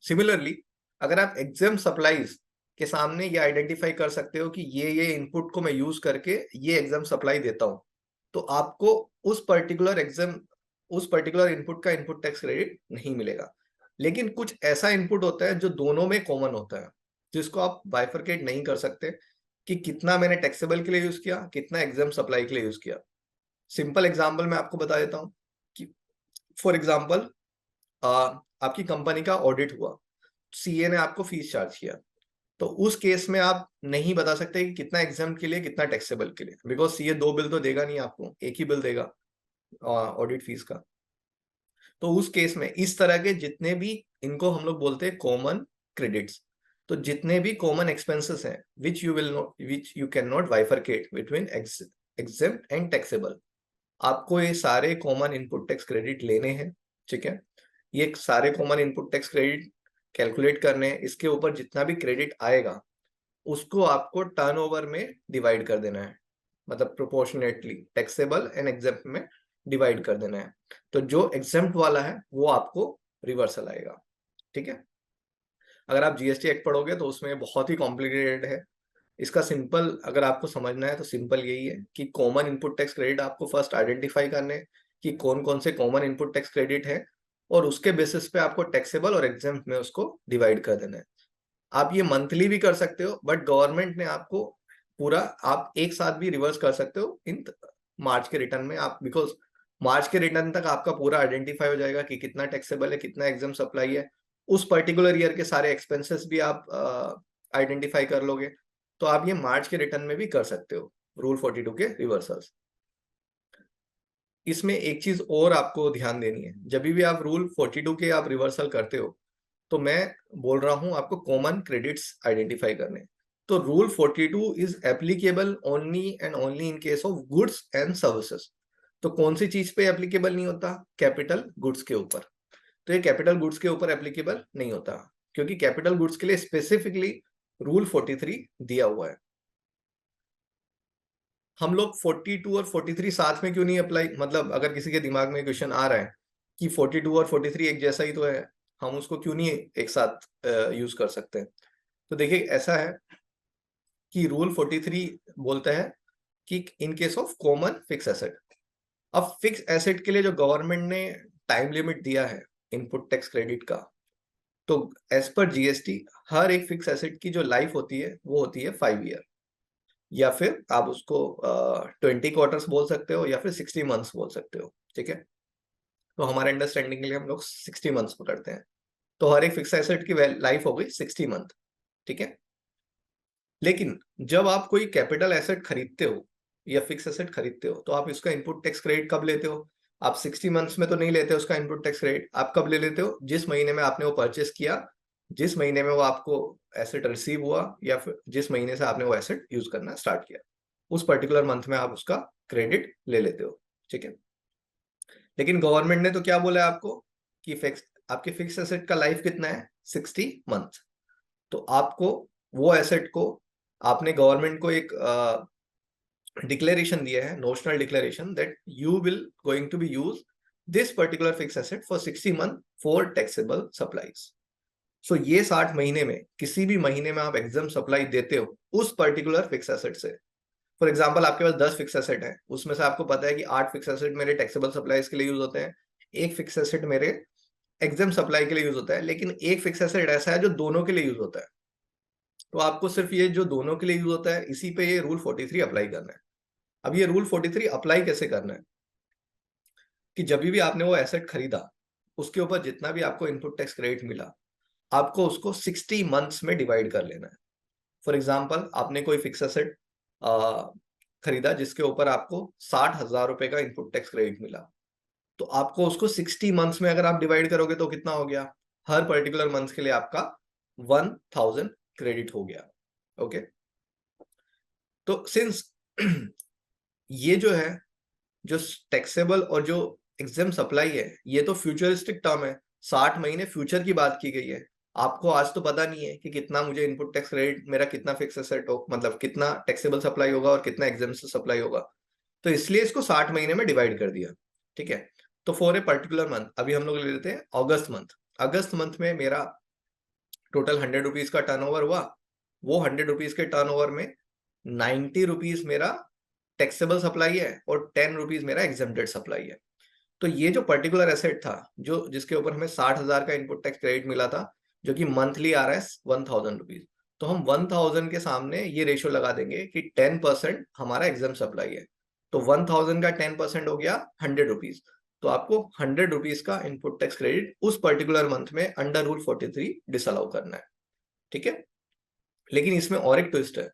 सिमिलरली, अगर आप एग्जाम सप्लाईज के सामने ये आइडेंटिफाई कर सकते हो कि ये इनपुट को मैं यूज करके ये एग्जाम सप्लाई देता हूं, तो आपको उस पर्टिकुलर इनपुट का इनपुट टैक्स क्रेडिट नहीं मिलेगा। लेकिन कुछ ऐसा इनपुट होता है जो दोनों में कॉमन होता है, जिसको आप बाइफरकेट नहीं कर सकते कि कितना मैंने टैक्सेबल के लिए यूज किया, कितना एग्जाम सप्लाई के लिए यूज किया। सिंपल एग्जाम्पल मैं आपको बता देता हूँ कि फॉर एग्जाम्पल आपकी कंपनी का ऑडिट हुआ, सीए ने आपको फीस चार्ज किया, तो उस केस में आप नहीं बता सकते कि कितना एग्जाम के लिए कितना टैक्सेबल के लिए, बिकॉज सीए दो बिल तो देगा नहीं आपको, एक ही बिल देगा ऑडिट फीस का। तो उस केस में इस तरह के जितने भी, इनको हम लोग बोलते हैं कॉमन क्रेडिट्स, तो जितने भी कॉमन एक्सपेंसेस हैं which you can not bifurcate between exempt and taxable, आपको ये सारे कॉमन इनपुट टैक्स क्रेडिट लेने हैं। ठीक है, ये सारे common input tax credit calculate करने हैं, इसके ऊपर जितना भी क्रेडिट आएगा उसको आपको टर्नओवर में डिवाइड कर देना है, मतलब प्रोपोर्शनेटली टैक्सेबल एंड एग्जेम्प्ट में डिवाइड कर देना है। तो जो एग्जेम्प्ट वाला है वो आपको रिवर्सल आएगा। ठीक है, अगर आप जीएसटी एक्ट पढ़ोगे तो उसमें बहुत ही कॉम्प्लिकेटेड है, इसका सिंपल अगर आपको समझना है तो सिंपल यही है कि कॉमन इनपुट टैक्स क्रेडिट आपको फर्स्ट आइडेंटिफाई करने कि कौन कौन से कॉमन इनपुट टैक्स क्रेडिट है, और उसके बेसिस पे आपको टैक्सेबल और एग्जेम्प्ट में उसको डिवाइड कर देना है। आप ये मंथली भी कर सकते हो, बट गवर्नमेंट ने आपको पूरा, आप एक साथ भी रिवर्स कर सकते हो इन मार्च के रिटर्न में, आप बिकॉज मार्च के रिटर्न तक आपका पूरा आइडेंटिफाई हो जाएगा कि कितना टैक्सेबल है, कितना एग्जाम सप्लाई है, उस पर्टिकुलर ईयर के सारे एक्सपेंसेस भी आप आइडेंटिफाई कर लोगे, तो आप ये मार्च के रिटर्न में भी कर सकते हो रूल 42 के रिवर्सल्स। इसमें एक चीज और आपको ध्यान देनी है, जब भी आप रूल 42 के आप रिवर्सल करते हो तो मैं बोल रहा हूं आपको कॉमन क्रेडिट्स आइडेंटिफाई करने। तो rule 42 is applicable only and only in case of goods and services. तो कौन सी चीज पे एप्लीकेबल नहीं होता? कैपिटल गुड्स के ऊपर। तो ये कैपिटल गुड्स के ऊपर एप्लीकेबल नहीं होता, क्योंकि कैपिटल गुड्स के लिए स्पेसिफिकली रूल 43 दिया हुआ है। हम लोग 42 और 43 साथ में क्यों नहीं अप्लाई, मतलब अगर किसी के दिमाग में क्वेश्चन आ रहा है कि 42 और 43 एक जैसा ही तो है, हम उसको क्यों नहीं एक साथ यूज कर सकते हैं? तो देखिए ऐसा है कि रूल 43 बोलता है कि in case of common fix asset, अब फिक्स एसेट के लिए जो गवर्नमेंट ने टाइम लिमिट दिया है इनपुट टैक्स क्रेडिट का, तो एज पर जीएसटी हर एक फिक्स एसेट की जो लाइफ होती है वो होती है 5 ईयर, या फिर आप उसको 20 क्वार्टर्स बोल सकते हो, या फिर 60 मंथ्स बोल सकते हो। ठीक है, तो हमारे अंडरस्टैंडिंग के लिए हम लोग 60 मंथ्स पकड़ते हैं, तो हर एक फिक्स एसेट की लाइफ हो गई 60 मंथ। ठीक है, लेकिन जब आप कोई कैपिटल एसेट खरीदते हो या फिक्स एसेट खरीदते हो, तो आप इसका इनपुट टैक्स क्रेडिट कब लेते हो? आप 60 मंथ्स में तो नहीं लेते उसका इनपुट टैक्स क्रेडिट, आप कब ले लेते हो? जिस महीने में आपने वो परचेस किया, जिस महीने में वो आपको एसेट रिसीव हुआ, या फिर जिस महीने से आपने वो एसेट यूज करना स्टार्ट किया, उस पर्टिकुलर मंथ में आप उसका क्रेडिट ले लेते हो। ठीक है, लेकिन गवर्नमेंट ने तो क्या बोला है आपको कि फिक्स, आपके फिक्स एसेट का लाइफ कितना है? 60 मंथ। तो आपको वो एसेट को, आपने गवर्नमेंट को एक डिक्लेरेशन दिया है, notional declaration, that you will going to be use this particular fix asset for 60 month for taxable supplies. So ये 60 महीने में किसी भी महीने में आप एग्जाम सप्लाई देते हो उस पर्टिकुलर फिक्स एसेट से। फॉर एग्जाम्पल आपके पास 10 फिक्स एसेट है, उसमें से आपको पता है कि 8 फिक्स एसेट मेरे टैक्सेबल सप्लाईज के लिए यूज होते हैं, एक फिक्स एसेट मेरे एग्जाम सप्लाई के लिए यूज होता है, लेकिन एक फिक्स एसेट ऐसा है जो दोनों के लिए यूज होता है, तो आपको सिर्फ ये जो दोनों के लिए यूज होता है इसी पे ये रूल 43 अप्लाई करना है। अब ये रूल 43 अप्लाई कैसे करना है कि जब भी आपने वो एसेट खरीदा, उसके ऊपर जितना भी आपको इनपुट टैक्स क्रेडिट मिला, आपको उसको 60 मंथ्स में डिवाइड कर लेना है। फॉर एग्जाम्पल आपने कोई फिक्स एसेट खरीदा जिसके ऊपर आपको 60,000 रुपए का इनपुट टैक्स क्रेडिट मिला, तो आपको उसको 60 मंथ्स में अगर आप डिवाइड करोगे तो कितना हो गया? हर पर्टिकुलर मंथ के लिए आपका 1000 क्रेडिट हो गया। ओके, तो सिंस ये जो है, जो टैक्सेबल और जो एग्जाम सप्लाई है, ये तो फ्यूचरिस्टिक टर्म है, 60 महीने फ्यूचर की बात की गई है। आपको आज तो पता नहीं है कि कितना मुझे इनपुट टैक्स क्रेडिट, मेरा कितना फिक्स एसेट हो, मतलब कितना टैक्सेबल सप्लाई होगा और कितना एग्जाम से सप्लाई होगा, तो इसलिए इसको 60 महीने में डिवाइड कर दिया। ठीक है, तो फॉर ए पर्टिकुलर मंथ, अभी हम लोग ले लेते हैं अगस्त मंथ। अगस्त मंथ में मेरा टोटल 100 रुपीज का टर्नओवर हुआ, वो 100 रुपीज के टर्नओवर में 90 रुपीज मेरा टैक्सेबल सप्लाई है और 10 रुपीज मेरा एग्जेम्प्टेड सप्लाई है। तो ये जो पर्टिकुलर एसेट था, जो जिसके ऊपर हमें 60,000 का इनपुट टैक्स क्रेडिट मिला था, जो कि मंथली आ रहा है 1000 रुपीज, तो हम 1000 के सामने ये रेशियो लगा देंगे कि 10% हमारा एग्जाम सप्लाई है, तो 1000 का 10% हो गया 100 रुपीज, तो आपको 100 रुपीज का इनपुट टैक्स क्रेडिट उस पर्टिकुलर मंथ में अंडर रूल 43 डिसअलाउ करना है, ठीक है। लेकिन इसमें और एक ट्विस्ट है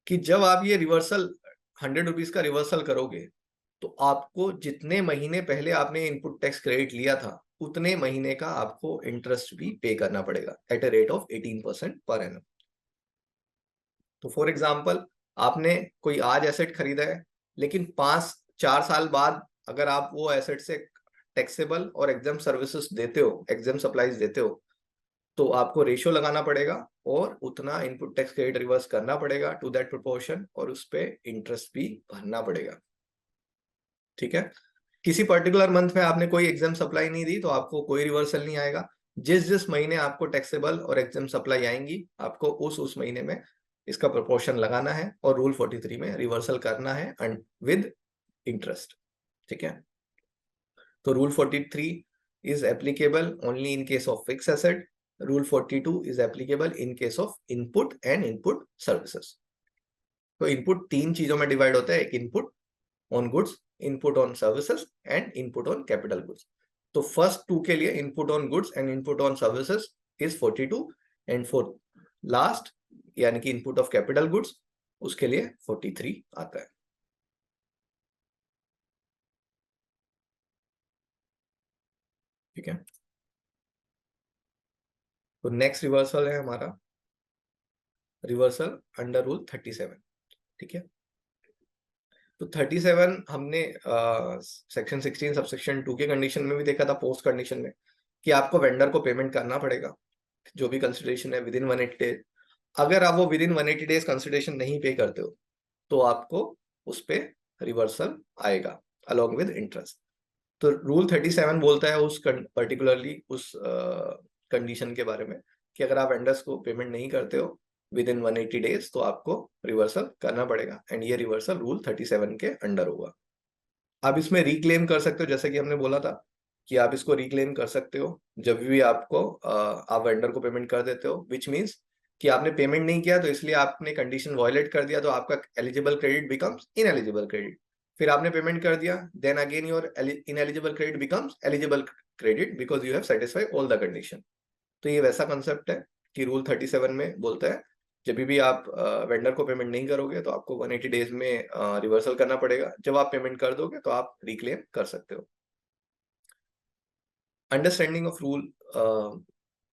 कि जब आप ये रिवर्सल 100 रुपीज का रिवर्सल करोगे तो आपको जितने महीने पहले आपने इनपुट टैक्स क्रेडिट लिया था उतने महीने का आपको इंटरेस्ट भी पे करना पड़ेगा at a rate of 18% per annum. तो फॉर एग्जाम्पल आपने कोई आज एसेट खरीदा है, लेकिन 4 साल बाद अगर आप वो एसेट से टैक्सेबल और एग्जाम सर्विसेज देते हो, एग्जाम सप्लाईज देते हो, तो आपको रेशियो लगाना पड़ेगा और उतना इनपुट टैक्स क्रेडिट रिवर्स करना पड़ेगा टू दैट प्रोपोर्शन, और उस पर इंटरेस्ट भी भरना पड़ेगा, ठीक है। किसी पर्टिकुलर मंथ में आपने कोई एग्जाम सप्लाई नहीं दी तो आपको कोई रिवर्सल नहीं आएगा। जिस जिस महीने आपको टैक्सेबल और एग्जाम सप्लाई आएंगी आपको उस महीने में इसका प्रोपोर्शन लगाना है और रूल 43 में रिवर्सल करना है एंड विद इंटरेस्ट, ठीक है। तो rule 43 is applicable only in case of fix asset, rule 42 is applicable in case of input and input services. तो इनपुट 3 चीजों में डिवाइड होता है, एक input on goods, input on services and input on capital goods. तो first 2 के लिए input on goods and input on services is 42, and for last यानी कि इनपुट ऑफ कैपिटल गुड्स उसके लिए 43 आता है, ठीक है। तो नेक्स्ट रिवर्सल है हमारा रिवर्सल अंडर रूल 37, ठीक है। तो 37 हमने सेक्शन 16 सबसेक्शन 2 के कंडीशन में भी देखा था, पोस्ट कंडीशन में, कि आपको वेंडर को पेमेंट करना पड़ेगा जो भी कंसिडरेशन है विद इन 180 डेज। अगर आप वो विद इन 180 डेज कंसिडरेशन नहीं पे करते हो तो आपको उस पर रिवर्सल आएगा अलॉन्ग विद इंटरेस्ट। तो रूल 37 बोलता है उस पर्टिकुलरली उस कंडीशन के बारे में कि अगर आप वेंडर्स को पेमेंट नहीं करते हो विद इन 180 डेज तो आपको रिवर्सल करना पड़ेगा, एंड ये रिवर्सल रूल 37 के अंडर होगा। आप इसमें रिक्लेम कर सकते हो, जैसे कि हमने बोला था कि आप इसको रिक्लेम कर सकते हो जब भी आपको आप वेंडर को पेमेंट कर देते हो, विच मीन्स कि आपने पेमेंट नहीं किया तो इसलिए आपने कंडीशन वायलेट कर दिया, तो आपका eligible credit becomes ineligible credit. फिर आपने पेमेंट कर दिया, then again your ineligible credit becomes eligible credit because you have satisfied all the condition. तो ये वैसा कंसेप्ट है कि रूल 37 में बोलता है जब भी आप वेंडर को पेमेंट नहीं करोगे तो आपको 180 डेज में रिवर्सल करना पड़ेगा, जब आप पेमेंट कर दोगे तो आप रिक्लेम कर सकते हो। अंडरस्टैंडिंग ऑफ रूल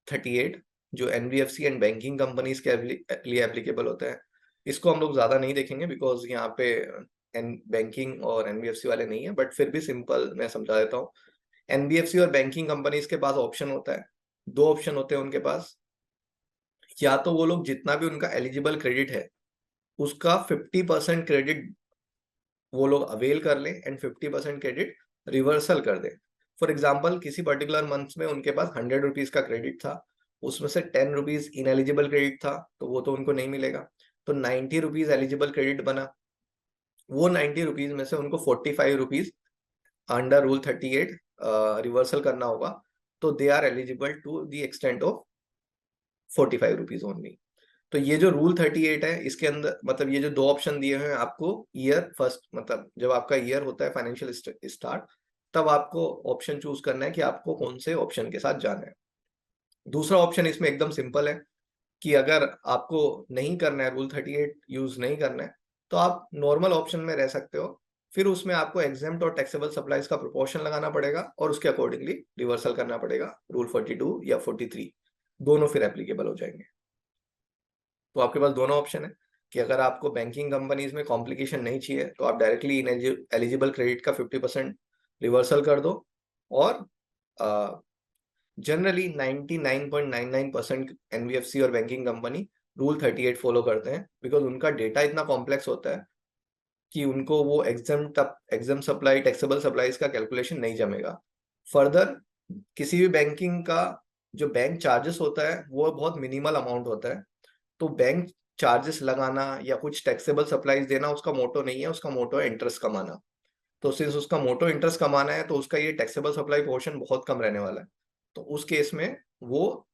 38 जो एनबीएफसी एंड बैंकिंग कंपनीज के लिए एप्लीकेबल होता है, इसको हम लोग ज्यादा नहीं देखेंगे बिकॉज यहाँ पे बैंकिंग और एनबीएफसी वाले नहीं है, बट फिर भी सिंपल मैं समझा देता हूँ। एनबीएफसी और बैंकिंग कंपनीज के पास ऑप्शन होता है, 2 ऑप्शन होते हैं उनके पास। या तो वो लोग जितना भी उनका एलिजिबल क्रेडिट है उसका 50% क्रेडिट वो लोग अवेल कर लें एंड 50% क्रेडिट रिवर्सल कर दें। फॉर एग्जाम्पल किसी पर्टिकुलर मंथ में उनके पास 100 रुपीज का क्रेडिट था, उसमें से 10 रुपीज इनएलिजिबल क्रेडिट था तो वो तो उनको नहीं मिलेगा, तो 90 रुपीज एलिजिबल क्रेडिट बना। वो 90 रुपीज में से उनको 45 रुपीज अंडर रूल 38 रिवर्सल करना होगा, तो they are eligible to the extent of 45 rupees only. तो ये जो रूल 38 है इसके अंदर मतलब ये जो 2 ऑप्शन दिए हैं आपको, ईयर फर्स्ट मतलब जब आपका ईयर होता है फाइनेंशियल स्टार्ट तब आपको ऑप्शन चूज करना है कि आपको कौन से ऑप्शन के साथ जाना है। दूसरा ऑप्शन इसमें एकदम सिंपल है कि अगर आपको नहीं करना है, रूल 38 यूज नहीं करना है, तो आप नॉर्मल ऑप्शन में रह सकते हो। फिर उसमें आपको एग्जेम्प्ट और टैक्सेबल सप्लाईज का प्रोपोर्शन लगाना पड़ेगा और उसके अकॉर्डिंगली रिवर्सल करना पड़ेगा। रूल 42 या 43 दोनों फिर एप्लीकेबल हो जाएंगे। तो आपके पास दोनों ऑप्शन है कि अगर आपको बैंकिंग कंपनीज में कॉम्प्लिकेशन नहीं चाहिए तो आप डायरेक्टली एलिजिबल क्रेडिट का 50% रिवर्सल कर दो, और जनरली 99.99% एनबीएफसी और बैंकिंग कंपनी रूल 38 फॉलो करते हैं बिकॉज उनका डेटा इतना कॉम्प्लेक्स होता है कि उनको वो एग्जाम सप्लाई टैक्सेबल सप्लाईज का कैलकुलेशन नहीं जमेगा। फर्दर किसी भी बैंकिंग का जो बैंक चार्जेस होता है वो बहुत मिनिमल अमाउंट होता है, तो बैंक चार्जेस लगाना या कुछ टैक्सेबल सप्लाईज देना उसका मोटो नहीं है, उसका मोटो है इंटरेस्ट कमाना। तो सिंस उसका मोटो इंटरेस्ट कमाना है तो उसका ये टैक्सेबल सप्लाई पोर्शन बहुत कम रहने वाला है। तो उस केस में वो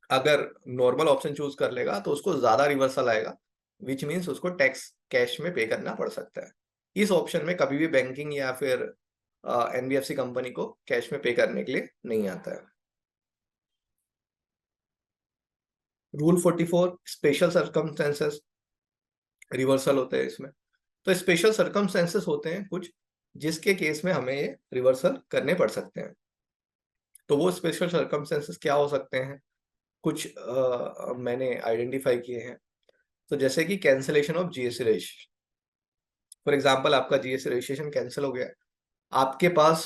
अगर नॉर्मल ऑप्शन चूज कर लेगा तो उसको ज्यादा रिवर्सल आएगा, विच मीन्स उसको टैक्स कैश में पे करना पड़ सकता है। इस ऑप्शन में कभी भी बैंकिंग या फिर एनबीएफसी कंपनी को कैश में पे करने के लिए नहीं आता है। रूल 44 स्पेशल सर्कमस्टेंसेस रिवर्सल होते हैं इसमें। तो स्पेशल सर्कमस्टेंसेस होते हैं कुछ जिसके केस में हमें ये रिवर्सल करने पड़ सकते हैं। तो वो स्पेशल सर्कमस्टेंसेस क्या हो सकते हैं, कुछ मैंने आइडेंटिफाई किए हैं। तो जैसे कि cancellation of GST registration. For example आपका जीएसटी रजिस्ट्रेशन कैंसिल हो गया, आपके पास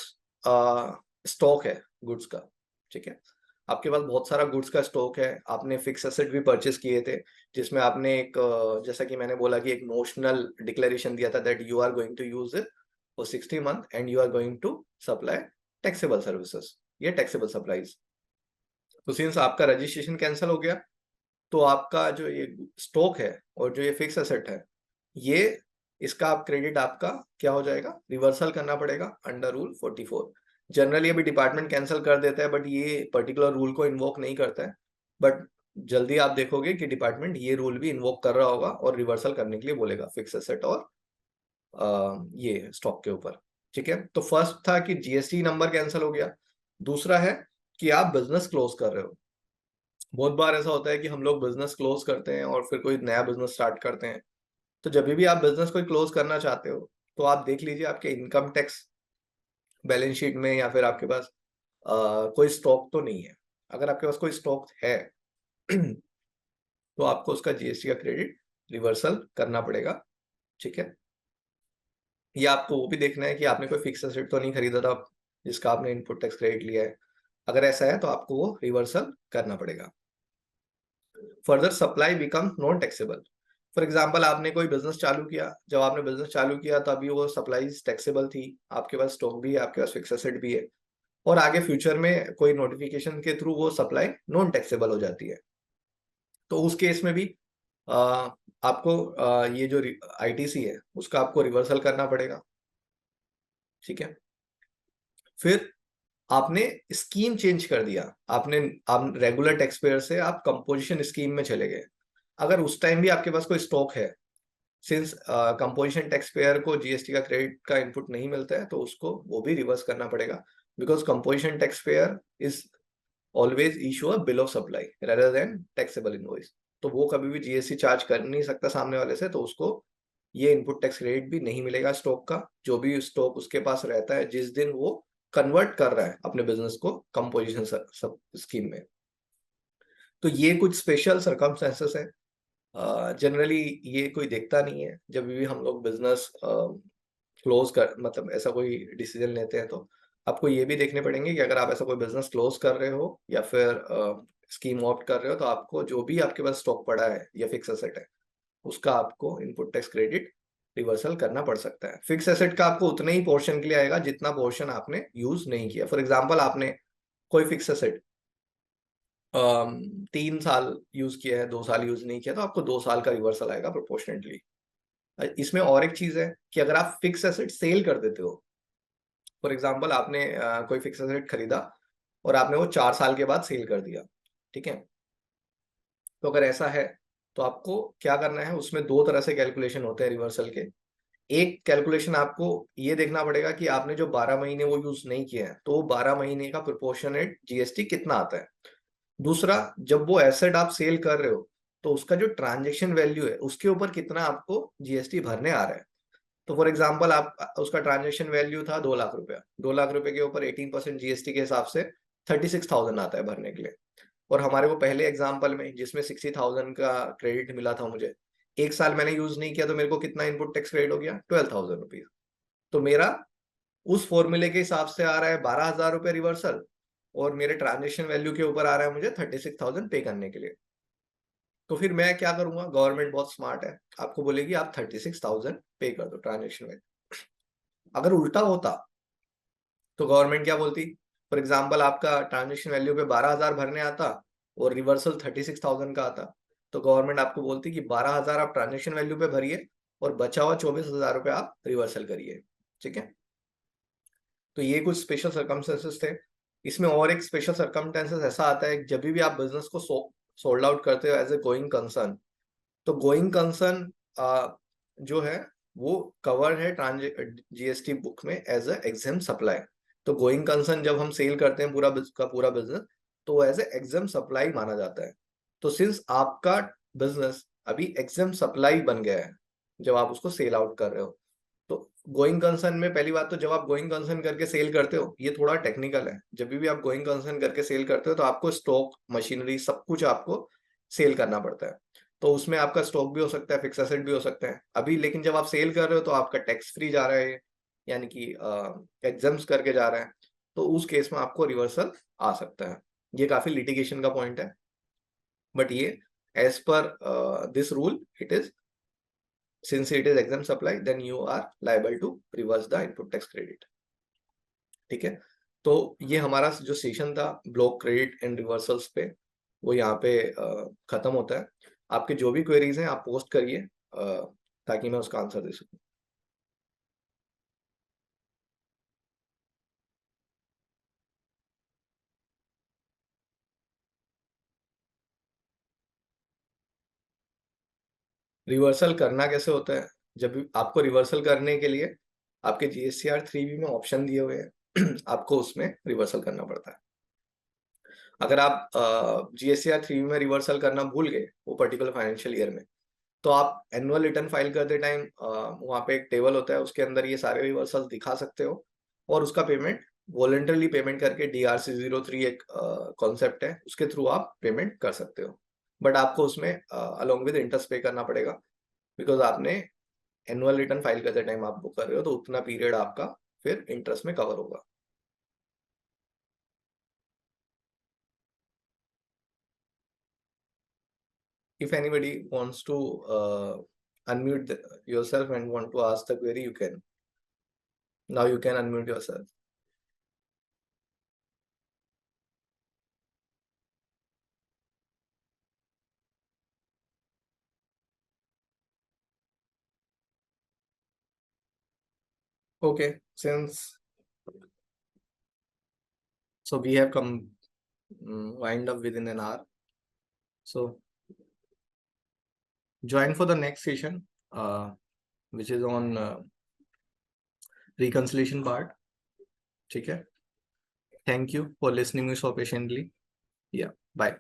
स्टॉक है गुड्स का, ठीक है, आपके पास बहुत सारा गुड्स का स्टॉक है, आपने फिक्स एसेट भी परचेस किए थे जिसमें आपने एक जैसा कि मैंने बोला कि एक नोशनल डिक्लेरेशन दिया था that you are going to use it for 60 month and you are going to supply taxable services, ये टैक्सेबल सप्लाईज। तो सिंस आपका रजिस्ट्रेशन कैंसिल हो गया, तो आपका जो ये स्टॉक है और जो ये फिक्स एसेट है, ये इसका आप क्रेडिट आपका क्या हो जाएगा, रिवर्सल करना पड़ेगा अंडर रूल 44। जनरली अभी डिपार्टमेंट कैंसिल कर देता है बट ये पर्टिकुलर रूल को इन्वोक नहीं करता है, बट जल्दी आप देखोगे कि डिपार्टमेंट ये रूल भी इन्वोक कर रहा होगा और रिवर्सल करने के लिए बोलेगा फिक्स एसेट और ये स्टॉक के ऊपर, ठीक है। तो फर्स्ट था कि जीएसटी नंबर कैंसिल हो गया। दूसरा है कि आप बिजनेस क्लोज कर रहे हो। बहुत बार ऐसा होता है कि हम लोग बिजनेस क्लोज करते हैं और फिर कोई नया बिजनेस स्टार्ट करते हैं। तो जब भी आप बिजनेस कोई क्लोज करना चाहते हो तो आप देख लीजिए आपके इनकम टैक्स बैलेंस शीट में या फिर आपके पास कोई स्टॉक तो नहीं है। अगर आपके पास कोई स्टॉक है तो आपको उसका जीएसटी का क्रेडिट रिवर्सल करना पड़ेगा, ठीक है। या आपको वो भी देखना है कि आपने कोई फिक्स एसेट तो नहीं खरीदा था जिसका आपने इनपुट टैक्स क्रेडिट लिया है। अगर ऐसा है तो आपको वो रिवर्सल करना पड़ेगा। Further supply become non taxable. For example आपने कोई बिजनेस चालू किया, जब आपने बिजनेस चालू किया तभी वो सप्लाईज टैक्सेबल थी, आपके पास स्टॉक भी है, आपके पास फिक्स एसेट भी है, और आगे फ्यूचर में कोई नोटिफिकेशन के थ्रू वो सप्लाई नॉन टैक्सेबल हो जाती है, तो उस केस में भी आ, आपको ये जो आईटीसी है उसका आपको रिवर्सल करना पड़ेगा, ठीक है। फिर आपने स्कीम चेंज कर दिया, आप रेगुलर टैक्स पेयर से आप कंपोजिशन स्कीम में चले गए। अगर उस टाइम भी आपके पास कोई स्टॉक है, सिंस कंपोजिशन टैक्स पेयर को जीएसटी का क्रेडिट का इनपुट नहीं मिलता है तो उसको वो भी रिवर्स करना पड़ेगा, because composition tax payer is always issue a bill of supply rather than taxable invoice. तो वो कभी भी जीएसटी चार्ज कर नहीं सकता सामने वाले से, तो उसको ये इनपुट टैक्स क्रेडिट भी नहीं मिलेगा स्टॉक का, जो भी स्टॉक उसके पास रहता है जिस दिन वो कन्वर्ट कर रहा है अपने बिजनेस को कंपोजिशन स्कीम में। तो ये कुछ स्पेशल सर्कमस्टेंसेस है, जनरली ये कोई देखता नहीं है जब भी हम लोग बिजनेस क्लोज कर, मतलब ऐसा कोई डिसीजन लेते हैं तो आपको ये भी देखने पड़ेंगे कि अगर आप ऐसा कोई बिजनेस क्लोज कर रहे हो या फिर स्कीम ऑप्ट कर रहे हो तो आपको जो भी आपके पास स्टॉक पड़ा है या फिक्स एसेट है उसका आपको इनपुट टैक्स क्रेडिट रिवर्सल करना पड़ सकता है। फिक्स एसेट का आपको उतने ही पोर्शन के लिए आएगा जितना पोर्शन आपने यूज नहीं किया। फॉर एग्जाम्पल आपने कोई फिक्स एसेट 3 साल यूज किया है, 2 साल यूज नहीं किया, तो आपको 2 साल का रिवर्सल आएगा प्रोपोर्शनेटली। इसमें और एक चीज है कि अगर आप फिक्स एसेट सेल कर देते हो, फॉर एग्जाम्पल आपने कोई फिक्स एसेट खरीदा और आपने वो 4 साल के बाद सेल कर दिया, ठीक है। तो अगर ऐसा है तो आपको क्या करना है, उसमें दो तरह से कैलकुलेशन होते हैं रिवर्सल के। एक कैलकुलेशन आपको ये देखना पड़ेगा कि आपने जो 12 महीने वो यूज नहीं किया है तो 12 महीने का प्रोपोर्शनेट जीएसटी कितना आता है। दूसरा, जब वो एसेट आप सेल कर रहे हो तो उसका जो ट्रांजेक्शन वैल्यू है उसके ऊपर कितना आपको जीएसटी भरने आ रहा है। तो फॉर एग्जाम्पल आप उसका ट्रांजेक्शन वैल्यू था 2 लाख रुपया, 2 लाख रुपए के ऊपर 18% जीएसटी के हिसाब से 36,000 आता है भरने के लिए। और हमारे वो पहले एग्जाम्पल में जिसमें 60,000 का क्रेडिट मिला था मुझे, 1 साल मैंने यूज नहीं किया तो मेरे को कितना इनपुट टैक्स क्रेडिट हो गया, 12,000 रुपीज। तो मेरा उस फॉर्मूले के हिसाब से आ रहा है 12,000 रुपये रिवर्सल, और मेरे ट्रांजेक्शन वैल्यू के ऊपर आ रहा है मुझे 36,000 पे करने के लिए। तो फिर मैं क्या करूंगा, गवर्नमेंट बहुत स्मार्ट है, आपको बोलेगी आप 36,000 पे कर दो ट्रांजेक्शन वैल्यू। अगर उल्टा होता तो गवर्नमेंट क्या बोलती, फॉर एग्जाम्पल आपका ट्रांजेक्शन वैल्यू पे 12,000 भरने आता और रिवर्सल 36,000 का आता, तो गवर्नमेंट आपको बोलती कि 12,000 आप ट्रांजेक्शन वैल्यू पे भरिए और बचा हुआ 24,000 रुपये आप रिवर्सल करिए, ठीक है। तो ये कुछ स्पेशल सर्कमस्टेंसेस थे। इसमें और एक स्पेशल सर्कमस्टेंसेस ऐसा आता है जब भी आप बिजनेस को सोल्ड आउट करते हो एज ए गोइंग कंसर्न, तो गोइंग कंसर्न जो है वो कवर है जीएसटी बुक में एज अ एग्जाम सप्लाई। तो गोइंग कंसर्न जब हम सेल करते हैं पूरा बिजनेस, तो एज ए एग्जाम सप्लाई माना जाता है। तो सिंस आपका बिजनेस अभी एग्जाम सप्लाई बन गया है जब आप उसको सेल आउट कर रहे हो, तो गोइंग कंसर्न में पहली बात तो जब आप गोइंग कंसर्न करके सेल करते हो, ये थोड़ा टेक्निकल है, जब भी आप गोइंग कंसर्न करके सेल करते हो तो आपको स्टॉक, मशीनरी, सब कुछ आपको सेल करना पड़ता है। तो उसमें आपका स्टॉक भी हो सकता है, फिक्स एसेट भी हो सकता है अभी, लेकिन जब आप सेल कर रहे हो तो आपका टैक्स फ्री जा रहा है, यानी कि एग्जाम्स करके जा रहा है। तो उस केस में आपको रिवर्सल आ सकता है। ये काफी लिटिगेशन का पॉइंट है, बट ये as per this rule it is, since it is exempt supply, then you are liable to reverse the input tax credit। ठीक है, तो ये हमारा जो सेशन था ब्लॉक क्रेडिट एंड रिवर्सल्स पे, वो यहाँ पे खत्म होता है। आपके जो भी क्वेरीज हैं आप पोस्ट करिए, ताकि मैं उसका आंसर दे सकूं। रिवर्सल करना कैसे होता है? जब भी आपको रिवर्सल करने के लिए आपके जीएसटीआर 3B में ऑप्शन दिए हुए हैं आपको उसमें रिवर्सल करना पड़ता है। अगर आप जीएसटीआर 3B में रिवर्सल करना भूल गए वो पर्टिकुलर फाइनेंशियल ईयर में, तो आप एनुअल रिटर्न फाइल करते टाइम वहाँ पे एक टेबल होता है, उसके अंदर ये सारे रिवर्सल्स दिखा सकते हो, और उसका पेमेंट वॉलेंटरली पेमेंट करके, DRC03 एक कॉन्सेप्ट है, उसके थ्रू आप पेमेंट कर सकते हो। बट आपको उसमें अलोंग विद इंटरेस्ट पे करना पड़ेगा, बिकॉज आपने एनुअल रिटर्न फाइल करते टाइम आप बुक कर रहे हो, तो उतना पीरियड आपका फिर इंटरेस्ट में कवर होगा। If anybody wants to unmute yourself and want to ask the query, you can. Now you can unmute yourself. Okay, since so we have come wind up within an hour. So join for the next session, which is on reconciliation part. ठीक है? Thank you for listening me so patiently. Yeah, bye.